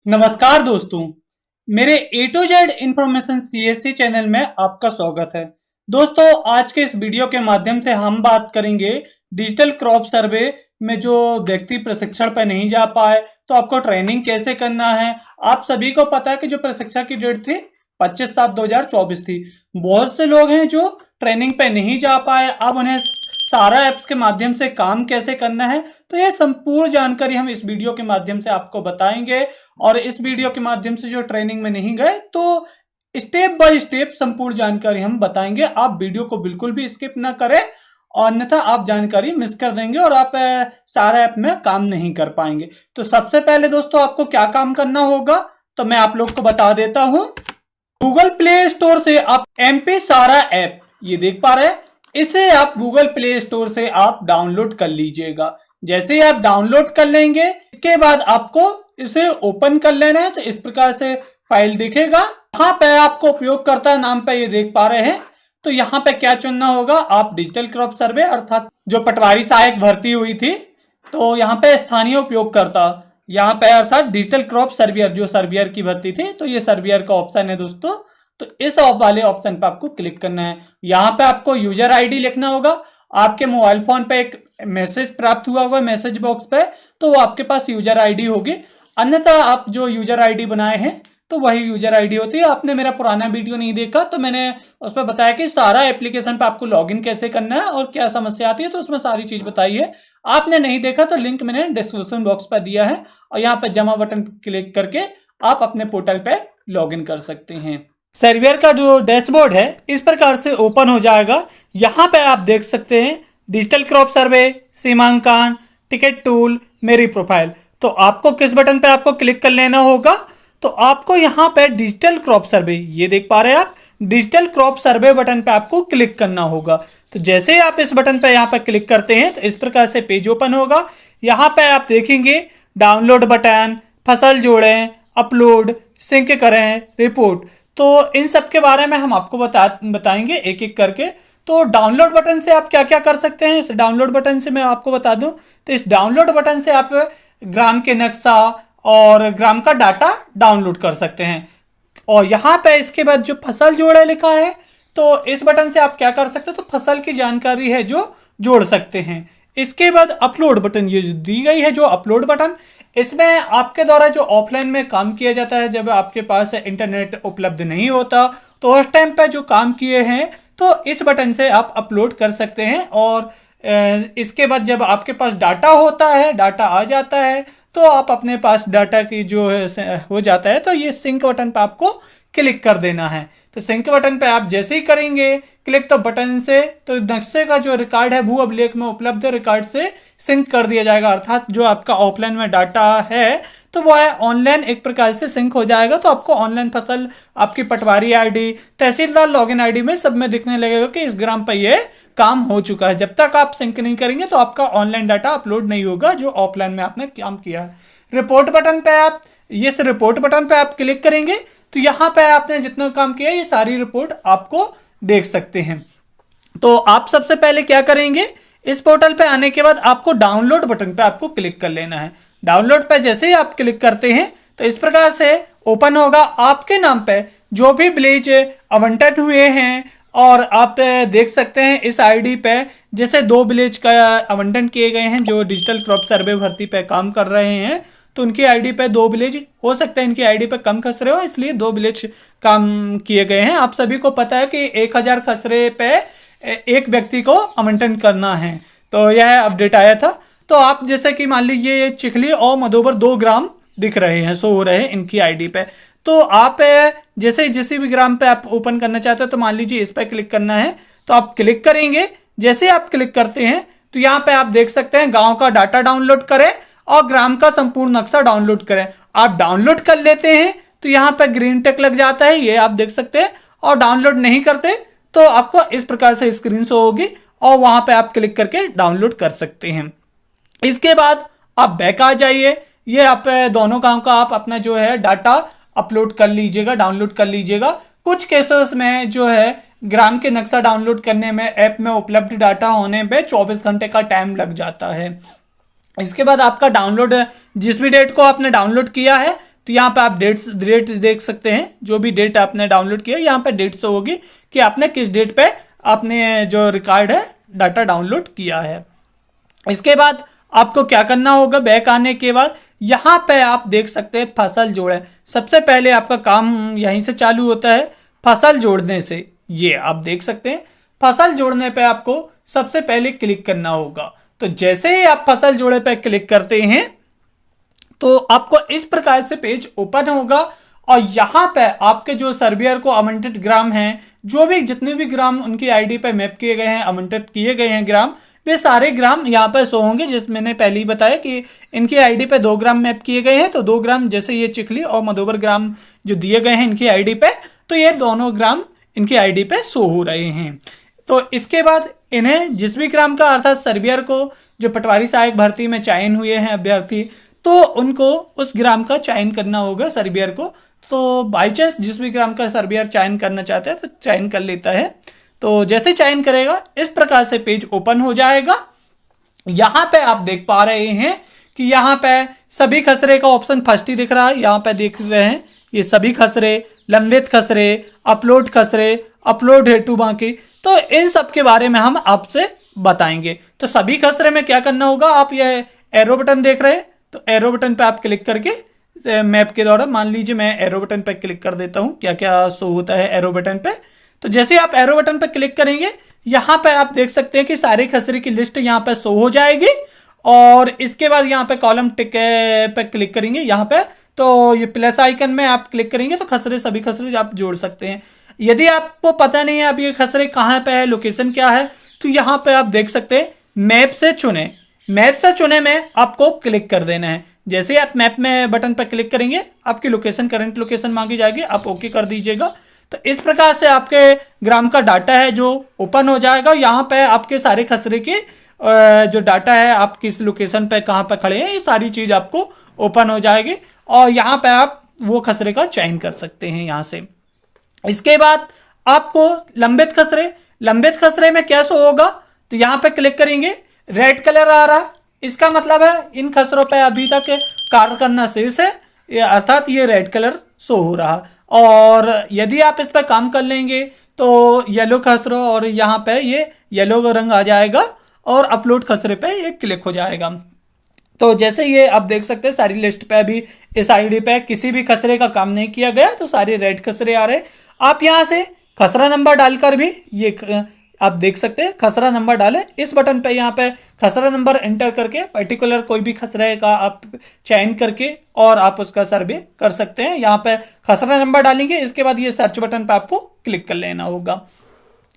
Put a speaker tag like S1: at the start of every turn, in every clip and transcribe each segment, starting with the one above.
S1: नमस्कार दोस्तों, मेरे A to Z information CSC channel में आपका स्वागत है। दोस्तों, आज के इस वीडियो के माध्यम से हम बात करेंगे डिजिटल क्रॉप सर्वे में जो व्यक्ति प्रशिक्षण पर नहीं जा पाए तो आपको ट्रेनिंग कैसे करना है। आप सभी को पता है कि जो प्रशिक्षण की डेट थी 25/7/2024 थी। बहुत से लोग हैं जो ट्रेनिंग पे नहीं जा पाए, अब उन्हें सारा ऐप्स के माध्यम से काम कैसे करना है, तो ये संपूर्ण जानकारी हम इस वीडियो के माध्यम से आपको बताएंगे। और इस वीडियो के माध्यम से जो ट्रेनिंग में नहीं गए तो स्टेप बाय स्टेप संपूर्ण जानकारी हम बताएंगे। आप वीडियो को बिल्कुल भी स्किप ना करें, अन्यथा आप जानकारी मिस कर देंगे और आप सारा ऐप में काम नहीं कर पाएंगे। तो सबसे पहले दोस्तों आपको क्या काम करना होगा तो मैं आप लोग को बता देता हूं। गूगल प्ले स्टोर से आप MP सारा ऐप, ये देख पा रहे हैं, इसे आप गूगल प्ले स्टोर से आप डाउनलोड कर लीजिएगा। जैसे ही आप डाउनलोड कर लेंगे इसके बाद आपको इसे ओपन कर लेना है। तो इस प्रकार से फाइल दिखेगा। यहाँ पे आपको उपयोगकर्ता नाम पे ये देख पा रहे हैं, तो यहाँ पे क्या चुनना होगा, आप डिजिटल क्रॉप सर्वे अर्थात जो पटवारी सहायक भर्ती हुई थी तो यहाँ पे स्थानीय उपयोगकर्ता, यहाँ पे अर्थात डिजिटल क्रॉप सर्वियर, जो सर्वियर की भर्ती थी तो ये सर्वियर का ऑप्शन है दोस्तों। तो इस वाले ऑप्शन पे आपको क्लिक करना है। यहाँ पे आपको यूजर आईडी लिखना होगा। आपके मोबाइल फोन पे एक मैसेज प्राप्त हुआ होगा मैसेज बॉक्स पे, तो वो आपके पास यूजर आईडी होगी। अन्यथा आप जो यूजर आईडी बनाए हैं तो वही यूजर आईडी होती है। आपने मेरा पुराना वीडियो नहीं देखा तो मैंने उस पर बताया कि सारा एप्लीकेशन पे आपको लॉगिन कैसे करना है और क्या समस्या आती है, तो उसमें सारी चीज बताई है। आपने नहीं देखा तो लिंक मैंने डिस्क्रिप्शन बॉक्स पर दिया है और यहाँ पे जमा बटन क्लिक करके आप अपने पोर्टल पे लॉगिन कर सकते हैं। सर्वियर का जो डैशबोर्ड है इस प्रकार से ओपन हो जाएगा। यहाँ पे आप देख सकते हैं डिजिटल क्रॉप सर्वे, सीमांकन, टिकट टूल, मेरी प्रोफाइल। तो आपको किस बटन पे आपको क्लिक कर लेना होगा, तो आपको यहाँ पे डिजिटल क्रॉप सर्वे, ये देख पा रहे हैं आप, डिजिटल क्रॉप सर्वे बटन पे आपको क्लिक करना होगा। तो जैसे ही आप इस बटन पे यहाँ पे क्लिक करते हैं तो इस प्रकार से पेज ओपन होगा। यहाँ पे आप देखेंगे डाउनलोड बटन, फसल जोड़ें, अपलोड, सिंक करें, रिपोर्ट। तो इन सब के बारे में हम आपको बताएंगे एक एक करके। तो डाउनलोड बटन से आप क्या क्या कर सकते हैं, इस डाउनलोड बटन से मैं आपको बता दूं। तो इस डाउनलोड बटन से आप ग्राम के नक्शा और ग्राम का डाटा डाउनलोड कर सकते हैं। और यहाँ पे इसके बाद जो फसल जोड़े लिखा है तो इस बटन से आप क्या कर सकते हैं, तो फसल की जानकारी है जो जोड़ सकते हैं। इसके बाद अपलोड बटन ये दी गई है, जो अपलोड बटन, इसमें आपके द्वारा जो ऑफलाइन में काम किया जाता है, जब आपके पास इंटरनेट उपलब्ध नहीं होता तो उस टाइम पे जो काम किए हैं तो इस बटन से आप अपलोड कर सकते हैं। और इसके बाद जब आपके पास डाटा होता है, डाटा आ जाता है, तो आप अपने पास डाटा की जो है हो जाता है, तो ये सिंक बटन पे आपको क्लिक कर देना है। तो सिंक बटन पे आप जैसे ही करेंगे क्लिक, तो बटन से तो नक्शे का जो रिकॉर्ड है भू अभिलेख में उपलब्ध रिकॉर्ड से सिंक कर दिया जाएगा। अर्थात जो आपका ऑफलाइन में डाटा है तो वो है ऑनलाइन एक प्रकार से सिंक हो जाएगा। तो आपको ऑनलाइन फसल, आपकी पटवारी आईडी, तहसीलदार लॉगिन आईडी में सब में दिखने लगेगा कि इस ग्राम पर ये काम हो चुका है। जब तक आप सिंक नहीं करेंगे तो आपका ऑनलाइन डाटा अपलोड नहीं होगा जो ऑफलाइन में आपने काम किया है। रिपोर्ट बटन पे आप, इस रिपोर्ट बटन पे आप क्लिक करेंगे तो यहाँ पे आपने जितना काम किया ये सारी रिपोर्ट आपको देख सकते हैं। तो आप सबसे पहले क्या करेंगे, इस पोर्टल पे आने के बाद आपको डाउनलोड बटन पे आपको क्लिक कर लेना है। डाउनलोड पे जैसे ही आप क्लिक करते हैं तो इस प्रकार से ओपन होगा। आपके नाम पे जो भी विलेज आवंटित हुए हैं, और आप देख सकते हैं इस आईडी पे जैसे 2 विलेज का आवंटन किए गए हैं जो डिजिटल क्रॉप सर्वे भर्ती पे काम कर रहे हैं, तो उनकी आईडी पे 2 विलेज, हो सकता है इनकी आईडी पे कम खसरे हो इसलिए 2 विलेज काम किए गए हैं। आप सभी को पता है कि 1000 खसरे पे एक व्यक्ति को आवंटन करना है, तो यह अपडेट आया था। तो आप जैसे कि मान लीजिए ये चिखली और मधोबर 2 ग्राम दिख रहे हैं, शो हो रहे हैं इनकी आईडी पे। तो आप जैसे जिस भी ग्राम पे आप ओपन करना चाहते हो तो मान लीजिए इस पे क्लिक करना है, तो आप क्लिक करेंगे। जैसे आप क्लिक करते हैं तो यहाँ पे आप देख सकते हैं गांव का डाटा डाउनलोड करें और ग्राम का संपूर्ण नक्शा डाउनलोड करें। आप डाउनलोड कर लेते हैं तो यहाँ पे ग्रीन टिक लग जाता है, ये आप देख सकते हैं। और डाउनलोड नहीं करते तो आपको इस प्रकार से स्क्रीन शो होगी और वहां पे आप क्लिक करके डाउनलोड कर सकते हैं। इसके बाद आप बैक आ जाइए। ये आप दोनों गांव का आप अपना जो है डाटा अपलोड कर लीजिएगा, डाउनलोड कर लीजिएगा। कुछ केसेस में जो है ग्राम के नक्शा डाउनलोड करने में ऐप में उपलब्ध डाटा होने पे 24 घंटे का टाइम लग जाता है। इसके बाद आपका डाउनलोड, जिस भी डेट को आपने डाउनलोड किया है तो यहाँ पे आप डेट देख सकते हैं, जो भी डेट आपने डाउनलोड किया यहाँ पे डेट शो होगी कि आपने किस डेट पे आपने जो रिकॉर्ड है डाटा डाउनलोड किया है। इसके बाद आपको क्या करना होगा, बैक आने के बाद यहाँ पे आप देख सकते हैं फसल जोड़े। सबसे पहले आपका काम यहीं से चालू होता है, फसल जोड़ने से। ये आप देख सकते हैं फसल जोड़ने पे आपको सबसे पहले क्लिक करना होगा। तो जैसे ही आप फसल जोड़े पे क्लिक करते हैं तो आपको इस प्रकार से पेज ओपन होगा और यहाँ पे आपके जो सर्वेयर को आवंटित ग्राम हैं, जो भी जितने भी ग्राम उनकी आईडी पे मैप किए गए हैं, आवंटित किए गए हैं ग्राम, वे सारे ग्राम यहाँ पे शो होंगे। जिस मैंने पहले ही बताया कि इनकी आईडी पे 2 ग्राम मैप किए गए हैं, तो 2 ग्राम जैसे ये चिखली और मधोबर ग्राम जो दिए गए हैं इनकी आईडी पे, तो ये दोनों ग्राम इनकी आईडी पे शो हो रहे हैं। तो इसके बाद इन्हें जिस भी ग्राम का अर्थात सर्वेयर को जो पटवारी सहायक भर्ती में चयन हुए हैं अभ्यर्थी, तो उनको उस ग्राम का चयन करना होगा सर्वेयर को। तो बाई चांस जिस भी ग्राम का सर्वेयर चयन करना चाहता है तो चयन कर लेता है। तो जैसे चयन करेगा इस प्रकार से पेज ओपन हो जाएगा। यहाँ पे आप देख पा रहे हैं कि यहाँ पे सभी खसरे का ऑप्शन फर्स्ट ही दिख रहा है। यहाँ पे देख रहे हैं ये सभी खसरे, लंबित खसरे, अपलोड खसरे, अपलोड हेतु बाकी, तो इन सब के बारे में हम आपसे बताएंगे। तो सभी खसरे में क्या करना होगा, आप ये एरो बटन देख रहे हैं, तो एरो बटन पे आप क्लिक करके मैप के द्वारा, मान लीजिए मैं एरो बटन पे क्लिक कर देता हूँ, क्या क्या शो होता है एरो बटन पे। तो जैसे आप एरो बटन पे क्लिक करेंगे यहाँ पे आप देख सकते हैं कि सारे खसरे की लिस्ट यहाँ पे शो हो जाएगी। और इसके बाद यहाँ पे कॉलम टिक पे क्लिक करेंगे यहाँ पे, तो ये प्लस आइकन में आप क्लिक करेंगे तो खसरे सभी खसरे आप जोड़ सकते हैं। यदि आपको पता नहीं है अब ये खसरे कहाँ पे है, लोकेशन क्या है, तो यहाँ पे आप देख सकते हैं मैप से चुने। मैप से चुने में आपको क्लिक कर देना है। जैसे आप मैप में बटन पर क्लिक करेंगे आपकी लोकेशन, करंट लोकेशन मांगी जाएगी, आप ओके कर दीजिएगा। तो इस प्रकार से आपके ग्राम का डाटा है जो ओपन हो जाएगा। यहाँ पे आपके सारे खसरे के जो डाटा है, आप किस लोकेशन पे कहाँ पे खड़े हैं, ये सारी चीज़ आपको ओपन हो जाएगी और यहाँ पे आप वो खसरे का चयन कर सकते हैं यहाँ से। इसके बाद आपको लंबित खसरे में क्या शो होगा, तो यहाँ पे क्लिक करेंगे, रेड कलर आ रहा, इसका मतलब है इन खसरों पे अभी तक कार्य करना शेष है, अर्थात ये रेड कलर शो हो रहा। और यदि आप इस पर काम कर लेंगे तो येलो खसरों और यहाँ पे ये येलो रंग आ जाएगा और अपलोड खसरे पे ये क्लिक हो जाएगा। तो जैसे ये आप देख सकते हैं सारी लिस्ट पे अभी इस आईडी पे किसी भी खसरे का काम नहीं किया गया, तो सारे रेड खसरे आ रहे। आप यहाँ से खसरा नंबर डालकर भी ये आप देख सकते हैं खसरा नंबर डालें, इस बटन पे यहाँ पे खसरा नंबर एंटर करके पर्टिकुलर कोई भी खसरे का आप चयन करके और आप उसका सर्वे कर सकते हैं। यहाँ पे खसरा नंबर डालेंगे, इसके बाद ये सर्च बटन पे आपको क्लिक कर लेना होगा।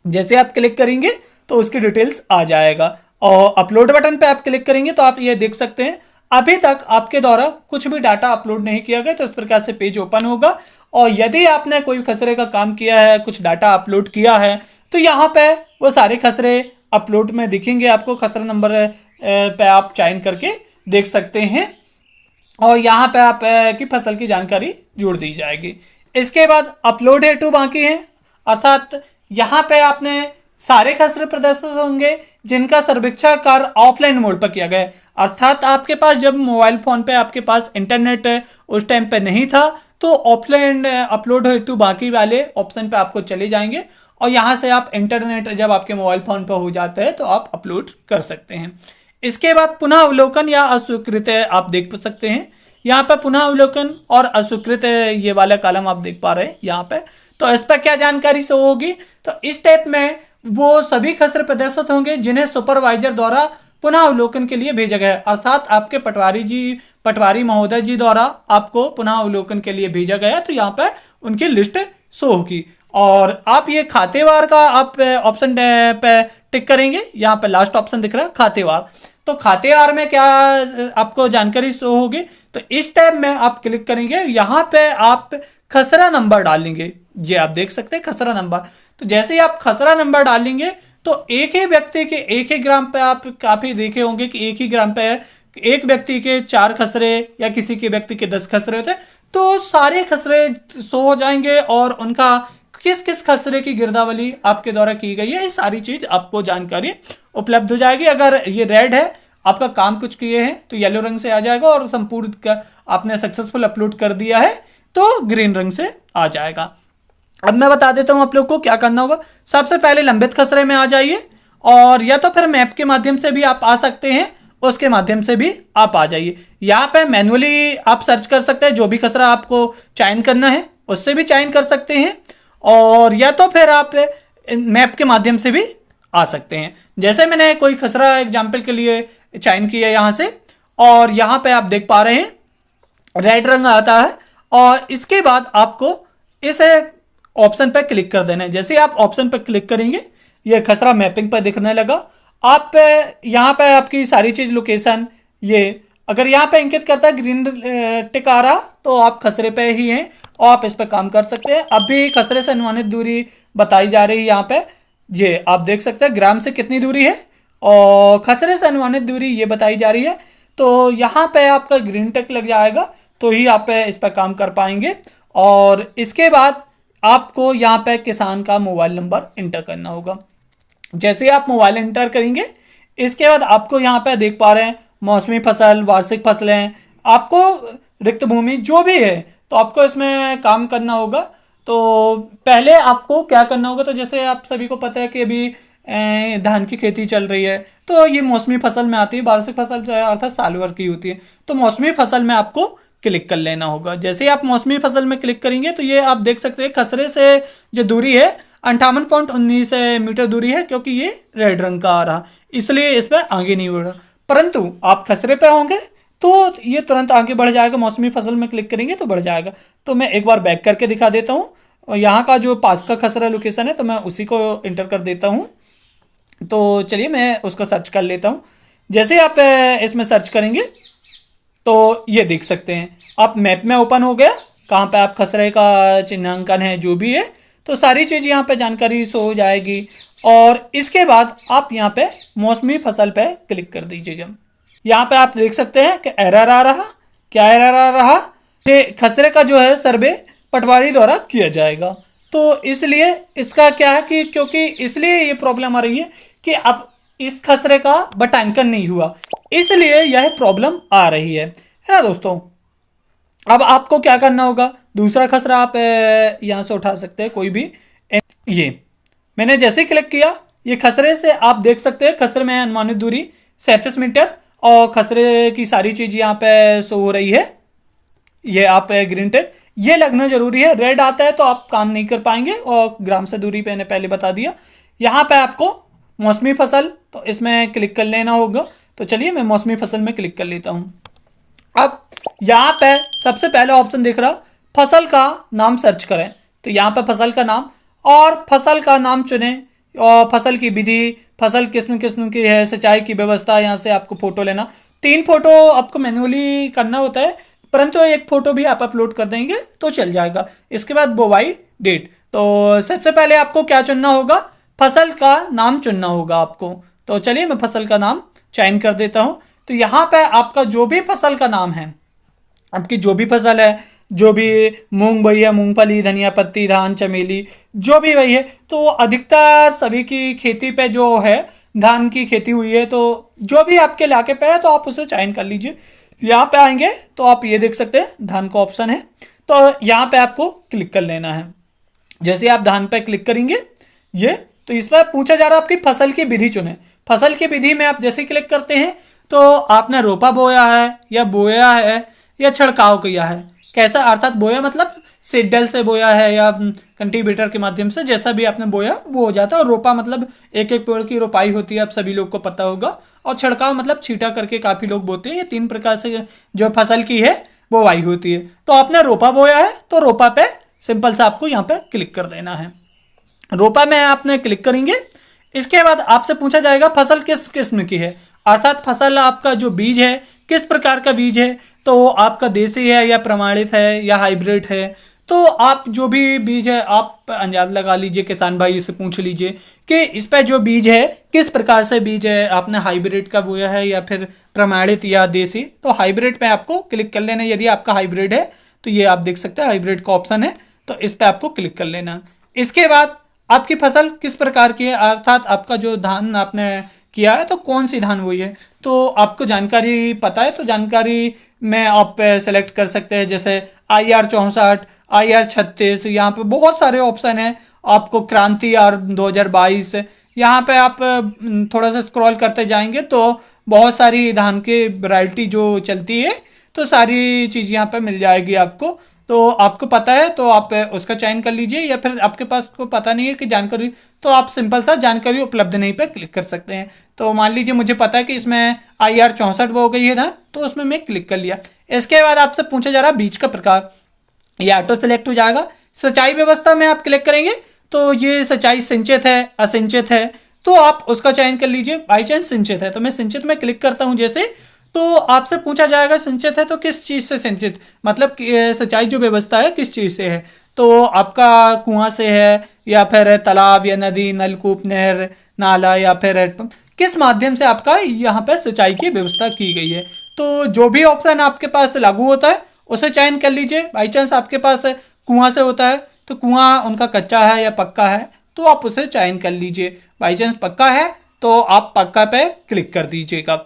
S1: जैसे आप क्लिक करेंगे तो उसकी डिटेल्स आ जाएगा और अपलोड बटन पे आप क्लिक करेंगे तो आप ये देख सकते हैं अभी तक आपके द्वारा कुछ भी डाटा अपलोड नहीं किया गया, तो इस प्रकार से पेज ओपन होगा। और यदि आपने कोई खसरे का काम किया है, कुछ डाटा अपलोड किया है, तो यहाँ पे वो सारे खसरे अपलोड में दिखेंगे आपको। खसरा नंबर पे आप चयन करके देख सकते हैं और यहाँ पे आप की फसल की जानकारी जोड़ दी जाएगी। इसके बाद अपलोड हेतु बाकी है, अर्थात यहाँ पे आपने सारे खसरे प्रदर्शित होंगे जिनका सर्वेक्षण कार्य ऑफलाइन मोड पर किया गया है। अर्थात आपके पास जब मोबाइल फोन पे आपके पास इंटरनेट उस टाइम पे नहीं था, तो ऑफलाइन अपलोड हेतु बाकी वाले ऑप्शन पे आपको चले जाएंगे और यहाँ से आप इंटरनेट जब आपके मोबाइल फोन पर हो जाता है तो आप अपलोड कर सकते हैं। इसके बाद पुनः अवलोकन या अस्वीकृत आप देख सकते हैं। यहाँ पे पुनः अवलोकन और अस्वीकृत ये वाला कॉलम आप देख पा रहे हैं यहाँ पे। तो इस पर क्या जानकारी से होगी, तो इस टाइप में वो सभी खसरे प्रदर्शित होंगे जिन्हें सुपरवाइजर द्वारा पुनः अवलोकन के लिए भेजा गया है। अर्थात आपके पटवारी महोदय जी द्वारा आपको पुनः अवलोकन के लिए भेजा गया, तो यहाँ पे उनकी लिस्ट शो होगी। और आप ये खातेवार का आप ऑप्शन पे टिक करेंगे, यहाँ पे लास्ट ऑप्शन दिख रहा है खातेवार। तो खातेवार में क्या आपको जानकारी शो होगी, तो इस टैब में आप क्लिक करेंगे, यहाँ पे आप खसरा नंबर डालेंगे। जी आप देख सकते हैं खसरा नंबर। तो जैसे ही आप खसरा नंबर डालेंगे तो एक ही व्यक्ति के एक ही ग्राम पे आप काफी देखे होंगे कि एक ही ग्राम पे एक व्यक्ति के 4 खसरे या किसी के व्यक्ति के 10 खसरे होते हैं, तो सारे खसरे शो हो जाएंगे और उनका किस किस खसरे की गिरदावली आपके द्वारा की गई है, ये सारी चीज आपको जानकारी उपलब्ध हो जाएगी। अगर ये रेड है आपका काम कुछ किए हैं तो येलो रंग से आ जाएगा, और संपूर्ण आपने सक्सेसफुल अपलोड कर दिया है तो ग्रीन रंग से आ जाएगा। अब मैं बता देता हूं आप लोग को क्या करना होगा। सबसे पहले लंबित खसरे में आ जाइए, और या तो फिर मैप के माध्यम से भी आप आ सकते हैं, उसके माध्यम से भी आप आ जाइए। यहाँ पे मैनुअली आप सर्च कर सकते हैं, जो भी खसरा आपको चयन करना है उससे भी चयन कर सकते हैं, और या तो फिर आप मैप के माध्यम से भी आ सकते हैं। जैसे मैंने कोई खसरा एग्जाम्पल के लिए चयन किया यहाँ से, और यहाँ पे आप देख पा रहे हैं रेड रंग आता है, और इसके बाद आपको इस ऑप्शन पर क्लिक कर देना है। जैसे आप ऑप्शन पर क्लिक करेंगे ये खसरा मैपिंग पर दिखने लगा। आप यहाँ पे आपकी सारी चीज़ लोकेशन, ये अगर यहाँ पे इंकित करता है ग्रीन टिक आ रहा तो आप खसरे पे ही हैं और आप इस पर काम कर सकते हैं। अभी खसरे से अनुमानित दूरी बताई जा रही है यहाँ पे, ये आप देख सकते हैं ग्राम से कितनी दूरी है, और खसरे से अनुमानित दूरी ये बताई जा रही है। तो यहाँ पे आपका ग्रीन टिक लग जाएगा तो ही आप इस पर काम कर पाएंगे। और इसके बाद आपको यहाँ पे किसान का मोबाइल नंबर इंटर करना होगा। जैसे आप मोबाइल इंटर करेंगे इसके बाद आपको यहाँ पे देख पा रहे हैं मौसमी फसल, वार्षिक फसलें, आपको रिक्त भूमि जो भी है तो आपको इसमें काम करना होगा। तो पहले आपको क्या करना होगा, तो जैसे आप सभी को पता है कि अभी धान की खेती चल रही है तो ये मौसमी फसल में आती है। वार्षिक फसल जो है अर्थात साल भर की होती है, तो मौसमी फसल में आपको क्लिक कर लेना होगा। जैसे आप मौसमी फसल में क्लिक करेंगे तो ये आप देख सकते हैं खसरे से जो दूरी है 58.19 मीटर दूरी है, क्योंकि ये रेड रंग का आ रहा इसलिए इस पर आगे नहीं बढ़ रहा। परंतु आप खसरे पे होंगे तो ये तुरंत आगे बढ़ जाएगा, मौसमी फसल में क्लिक करेंगे तो बढ़ जाएगा। तो मैं एक बार बैक करके दिखा देता हूँ, और यहाँ का जो पास का खसरा लोकेशन है तो मैं उसी को इंटर कर देता हूँ। तो चलिए मैं उसको सर्च कर लेता हूँ। जैसे आप इसमें सर्च करेंगे तो ये देख सकते हैं आप मैप में ओपन हो गया, कहाँ पे आप खसरे का चिन्हांकन है जो भी है, तो सारी चीज़ यहाँ पे जानकारी शो हो जाएगी। और इसके बाद आप यहाँ पे मौसमी फसल पे क्लिक कर दीजिएगा। यहाँ पे आप देख सकते हैं कि एरर आ रहा, क्या एरर आ रहा कि खसरे का जो है सर्वे पटवारी द्वारा किया जाएगा। तो इसलिए इसका क्या है कि क्योंकि इसलिए ये प्रॉब्लम आ रही है कि अब इस खसरे का बटांकन नहीं हुआ, इसलिए यह प्रॉब्लम आ रही है ना दोस्तों। अब आपको क्या करना होगा, दूसरा खसरा आप यहाँ से उठा सकते हैं कोई भी। ये मैंने जैसे क्लिक किया ये खसरे से आप देख सकते हैं खसरे में अनुमानित दूरी 37 मीटर, और खसरे की सारी चीज़ यहाँ पे शो हो रही है। ये आप ग्रीन टिक ये लगना जरूरी है, रेड आता है तो आप काम नहीं कर पाएंगे। और ग्राम से दूरी पे मैंने पहले बता दिया। यहाँ पे आपको मौसमी फसल तो इसमें क्लिक कर लेना होगा। तो चलिए मैं मौसमी फसल में क्लिक कर लेता हूँ। अब यहाँ पे सबसे पहला ऑप्शन दिख रहा फसल का नाम सर्च करें, तो यहाँ पे फसल का नाम और फसल का नाम चुनें, और फसल की विधि, फसल किस्म किस्म की है, सिंचाई की व्यवस्था, यहाँ से आपको फोटो लेना। 3 फोटो आपको मैन्युअली करना होता है, परंतु 1 फोटो भी आप अपलोड कर देंगे तो चल जाएगा। इसके बाद बुवाई डेट, तो सबसे पहले आपको क्या चुनना होगा, फसल का नाम चुनना होगा आपको। तो चलिए मैं फसल का नाम चयन कर देता हूँ। तो यहाँ पे आपका जो भी फसल का नाम है, आपकी जो भी फसल है, जो भी मूंग बोई है, मूंगफली, धनिया पत्ती, धान, चमेली, जो भी वही है, तो अधिकतर सभी की खेती पे जो है धान की खेती हुई है। तो जो भी आपके इलाके पे है तो आप उसे चयन कर लीजिए। यहाँ पे आएंगे तो आप ये देख सकते हैं धान का ऑप्शन है, तो यहाँ पे आपको क्लिक कर लेना है। जैसे आप धान पे क्लिक करेंगे ये तो इस पर पूछा जा रहा है आपकी फसल की विधि चुने। फसल की विधि में आप जैसे क्लिक करते हैं तो आपने रोपा बोया है या बोया है या छिड़काव किया है, कैसा, अर्थात बोया मतलब सीडल से बोया है या कल्टीवेटर के माध्यम से, जैसा भी आपने बोया वो हो जाता है। और रोपा मतलब एक एक पेड़ की रोपाई होती है, आप सभी लोग को पता होगा। और छिड़काव मतलब छींटा करके काफ़ी लोग बोते हैं। ये 3 प्रकार से जो फसल की है बोवाई होती है। तो आपने रोपा बोया है तो रोपा पे सिंपल सा आपको यहाँ पे क्लिक कर देना है। रोपा में आपने क्लिक करेंगे, इसके बाद आपसे पूछा जाएगा फसल किस किस्म की है, अर्थात फसल आपका जो बीज है किस प्रकार का बीज है, तो आपका देसी है या प्रमाणित है या हाइब्रिड है। तो आप जो भी बीज है आप अंदाज लगा लीजिए, किसान भाई से पूछ लीजिए कि इस पर जो बीज है किस प्रकार से बीज है, आपने हाइब्रिड का बोया है या फिर प्रमाणित या देसी। तो हाइब्रिड पे आपको क्लिक कर लेना है। यदि आपका हाइब्रिड है तो ये आप देख सकते हैं हाइब्रिड का ऑप्शन है, तो इस पर आपको क्लिक कर लेना। इसके बाद आपकी फसल किस प्रकार की है, अर्थात आपका जो धान आपने किया है तो कौन सी धान बोई है। तो आपको जानकारी पता है तो जानकारी में आप सेलेक्ट कर सकते हैं, जैसे IR 64, IR 36, यहाँ पे बहुत सारे ऑप्शन हैं। आपको क्रांति आर 2022, यहाँ पे आप थोड़ा सा स्क्रॉल करते जाएंगे तो बहुत सारी धान की वैरायटी जो चलती है तो सारी चीज़ यहाँ पे मिल जाएगी आपको। तो आपको पता है तो आप उसका चयन कर लीजिए, या फिर आपके पास को पता नहीं है कि जानकारी, तो आप सिंपल सा जानकारी उपलब्ध नहीं पे क्लिक कर सकते हैं। तो मान लीजिए मुझे पता है कि इसमें IR 64 वो हो गई है ना, तो उसमें मैं क्लिक कर लिया। इसके बाद आपसे पूछा जा रहा है बीज का प्रकार, ये ऑटो सेलेक्ट हो जाएगा। सिंचाई व्यवस्था में आप क्लिक करेंगे तो ये सिंचाई सिंचित है असिंचित है, तो आप उसका चयन कर लीजिए। बाई चांस सिंचित है तो मैं सिंचित में क्लिक करता हूँ जैसे, तो आपसे पूछा जाएगा सिंचित है तो किस चीज़ से सिंचित, मतलब सिंचाई जो व्यवस्था है किस चीज़ से है। तो आपका कुआं से है या फिर तालाब या नदी, नलकूप, नहर, नाला या फिर हैंडपंप, किस माध्यम से आपका यहाँ पे सिंचाई की व्यवस्था की गई है। तो जो भी ऑप्शन आपके पास लागू होता है उसे चयन कर लीजिए। बाई चांस आपके पास कुआं से होता है तो कुआं उनका कच्चा है या पक्का है तो आप उसे चयन कर लीजिए। बाई चांस पक्का है तो आप पक्का पे क्लिक कर दीजिएगा।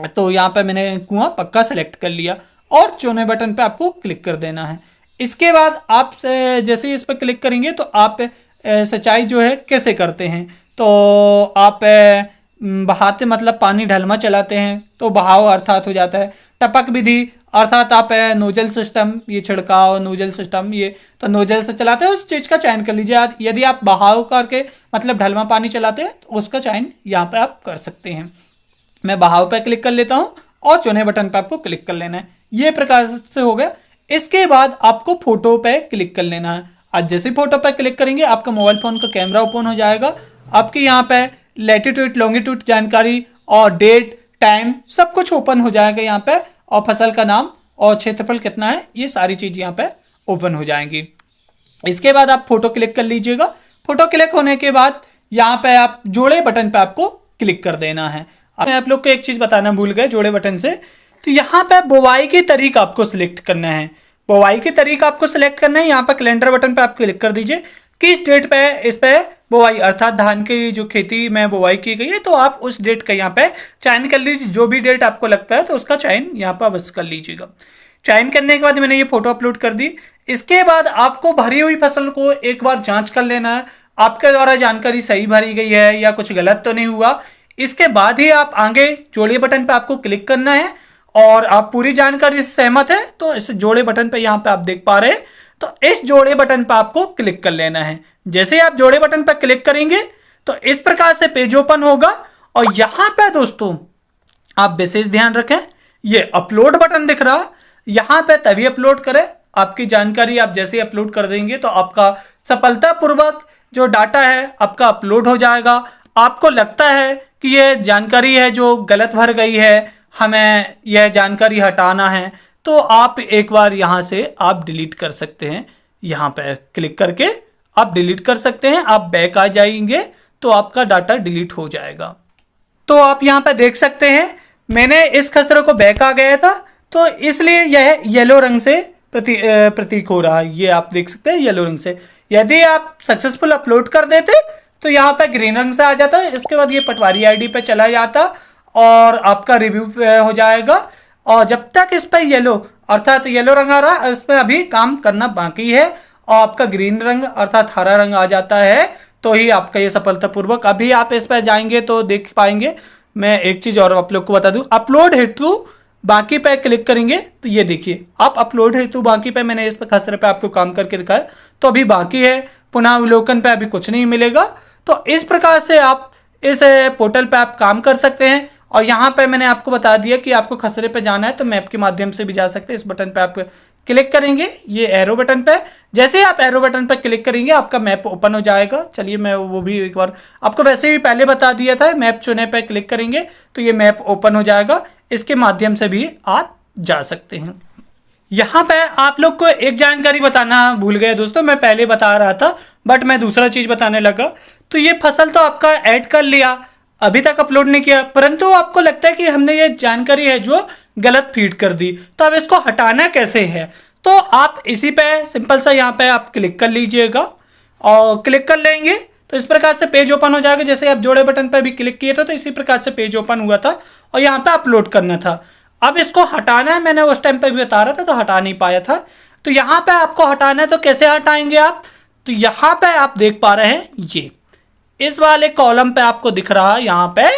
S1: तो यहाँ पे मैंने कुआं पक्का सेलेक्ट कर लिया और चुने बटन पे आपको क्लिक कर देना है। इसके बाद आप जैसे ही इस पर क्लिक करेंगे तो आप सिंचाई जो है कैसे करते हैं, तो आप बहाते मतलब पानी ढलमा चलाते हैं तो बहाव अर्थात हो जाता है। टपक विधि अर्थात आप नोजल सिस्टम, ये छिड़काव नोजल सिस्टम, ये तो नोजल से चलाते हैं उस चीज़ का चयन कर लीजिए। यदि आप बहाव करके मतलब ढलमा पानी चलाते हैं तो उसका चयन यहाँ पे आप कर सकते हैं। मैं बहाव पे क्लिक कर लेता हूँ और चुने बटन पे आपको क्लिक कर लेना है। ये प्रकार से हो गया। इसके बाद आपको फोटो पे क्लिक कर लेना है। आज जैसे फोटो पे क्लिक करेंगे आपका मोबाइल फोन का कैमरा ओपन हो जाएगा। आपके यहाँ पे लैटिट्यूड लॉन्गिट्यूड जानकारी और डेट टाइम सब कुछ ओपन हो जाएगा यहाँ पे, और फसल का नाम और क्षेत्रफल कितना है ये सारी चीज़ यहाँ पे ओपन हो जाएंगी। इसके बाद आप फोटो क्लिक कर लीजिएगा। फोटो क्लिक होने के बाद यहाँ पे आप जोड़े बटन पे आपको क्लिक कर देना है। आप लोग को एक चीज़ बताना भूल गए जोड़े बटन से, तो यहाँ पे बुवाई की तारीख आपको सिलेक्ट करना है। बुवाई की तारीख आपको सिलेक्ट करना है। यहाँ पर कैलेंडर बटन पे आप क्लिक कर दीजिए किस डेट पे इस पे बुवाई अर्थात धान की जो खेती में बुवाई की गई है तो आप उस डेट का यहाँ पे चयन कर लीजिए। जो भी डेट आपको लगता है तो उसका चयन यहाँ पर अवश्य कर लीजिएगा। चयन करने के बाद मैंने ये फोटो अपलोड कर दी। इसके बाद आपको भरी हुई फसल को एक बार जांच कर लेना है, आपके द्वारा जानकारी सही भरी गई है या कुछ गलत तो नहीं हुआ। इसके बाद ही आप आगे जोड़े बटन पे आपको क्लिक करना है, और आप पूरी जानकारी से सहमत है तो इस जोड़े बटन पे यहाँ पे आप देख पा रहे हैं, तो इस जोड़े बटन पे आपको क्लिक कर लेना है। जैसे आप जोड़े बटन पे क्लिक करेंगे तो इस प्रकार से पेज ओपन होगा। और यहाँ पे दोस्तों आप विशेष ध्यान रखें, ये अपलोड बटन दिख रहा, यहाँ पे तभी अपलोड करें। आपकी जानकारी आप जैसे ही अपलोड कर देंगे तो आपका सफलतापूर्वक जो डाटा है आपका अपलोड हो जाएगा। आपको लगता है कि यह जानकारी है जो गलत भर गई है, हमें यह जानकारी हटाना है, तो आप एक बार यहाँ से आप डिलीट कर सकते हैं। यहाँ पे क्लिक करके आप डिलीट कर सकते हैं। आप बैक आ जाएंगे तो आपका डाटा डिलीट हो जाएगा। तो आप यहाँ पे देख सकते हैं मैंने इस खसरे को बैक आ गया था तो इसलिए यह येलो रंग से प्रतीक हो रहा है। ये आप देख सकते हैं येलो रंग से। यदि आप सक्सेसफुल अपलोड कर देते तो यहाँ पे ग्रीन रंग से आ जाता है। इसके बाद ये पटवारी आईडी पे चला जाता और आपका रिव्यू हो जाएगा। और जब तक इस पर येलो अर्थात येलो रंग आ रहा है, इस पर अभी काम करना बाकी है, और आपका ग्रीन रंग अर्थात हरा रंग आ जाता है तो ही आपका ये सफलतापूर्वक, अभी आप इस पर जाएंगे तो देख पाएंगे। मैं एक चीज़ और आप लोग को बता दूं, अपलोड हेतु बाकी पे क्लिक करेंगे तो ये देखिए आप अपलोड हेतु बाकी पे मैंने इस पर खसरे पे आपको काम करके दिखाया तो अभी बाकी है। पुनः अवलोकन पे अभी कुछ नहीं मिलेगा। तो इस प्रकार से आप इस पोर्टल पे आप काम कर सकते हैं। और यहाँ पे मैंने आपको बता दिया कि आपको खसरे पे जाना है तो मैप के माध्यम से भी जा सकते हैं। इस बटन पे आप क्लिक करेंगे, ये एरो बटन पे, जैसे ही आप एरो बटन पे क्लिक करेंगे आपका मैप ओपन हो जाएगा। चलिए मैं वो भी एक बार आपको वैसे भी पहले बता दिया था, मैप चुने पे क्लिक करेंगे तो ये मैप ओपन हो जाएगा। इसके माध्यम से भी आप जा सकते हैं। यहाँ पे आप लोग को एक जानकारी बताना भूल गए दोस्तों, मैं पहले बता रहा था बट मैं दूसरा चीज बताने लगा। तो ये फसल तो आपका ऐड कर लिया, अभी तक अपलोड नहीं किया, परंतु आपको लगता है कि हमने ये जानकारी है जो गलत फीड कर दी, तो अब इसको हटाना कैसे है। तो आप इसी पे सिंपल सा यहाँ पे आप क्लिक कर लीजिएगा और क्लिक कर लेंगे तो इस प्रकार से पेज ओपन हो जाएगा। जैसे आप जोड़े बटन पर भी क्लिक किए थे तो इसी प्रकार से पेज ओपन हुआ था और यहाँ पे अपलोड करना था। अब इसको हटाना है, मैंने उस टाइम पे भी बता रहा था तो हटा नहीं पाया था। तो यहाँ पे आपको हटाना है, तो कैसे हटाएंगे आप? तो यहाँ पे आप देख पा रहे हैं ये इस वाले कॉलम पे आपको दिख रहा है यहाँ पे,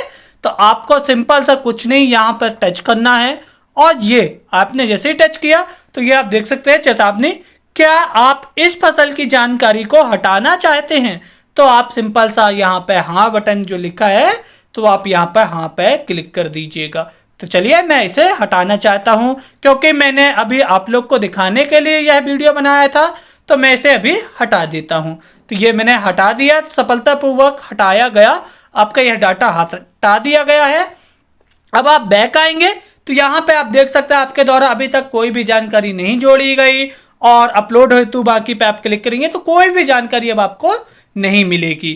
S1: तो आपको सिंपल सा कुछ नहीं यहाँ पर टच करना है और ये आपने जैसे ही टच किया तो ये आप देख सकते हैं चेतावनी। क्या आप इस फसल की जानकारी को हटाना चाहते हैं? तो आप सिंपल सा यहाँ पे हाँ बटन जो लिखा है तो आप यहाँ पे हाँ पे क्लिक कर दीजिएगा। तो चलिए मैं इसे हटाना चाहता हूं, क्योंकि मैंने अभी आप लोग को दिखाने के लिए यह वीडियो बनाया था, तो मैं इसे अभी हटा देता हूं। तो ये मैंने हटा दिया, सफलतापूर्वक हटाया गया, आपका यह डाटा हटा दिया गया है। अब आप बैक आएंगे तो यहाँ पे आप देख सकते हैं आपके द्वारा अभी तक कोई भी जानकारी नहीं जोड़ी गई और अपलोड हेतु बाकी पे आप क्लिक करेंगे तो कोई भी जानकारी अब आपको नहीं मिलेगी।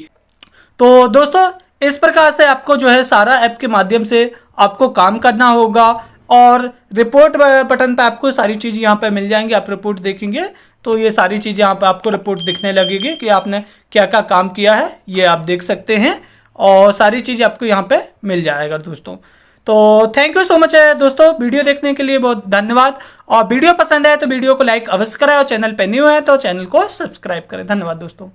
S1: तो दोस्तों इस प्रकार से आपको जो है सारा ऐप के माध्यम से आपको काम करना होगा और रिपोर्ट बटन पे आपको सारी चीज़ यहाँ पे मिल जाएंगी। आप रिपोर्ट देखेंगे तो ये सारी चीज़ यहाँ पे आपको रिपोर्ट दिखने लगेगी कि आपने क्या क्या काम किया है, ये आप देख सकते हैं और सारी चीज़ आपको यहाँ पे मिल जाएगा दोस्तों। तो थैंक यू सो मच है दोस्तों, वीडियो देखने के लिए बहुत धन्यवाद। और वीडियो पसंद है तो वीडियो को लाइक अवश्य करें और चैनल पे न्यू है तो चैनल को सब्सक्राइब करें। धन्यवाद दोस्तों।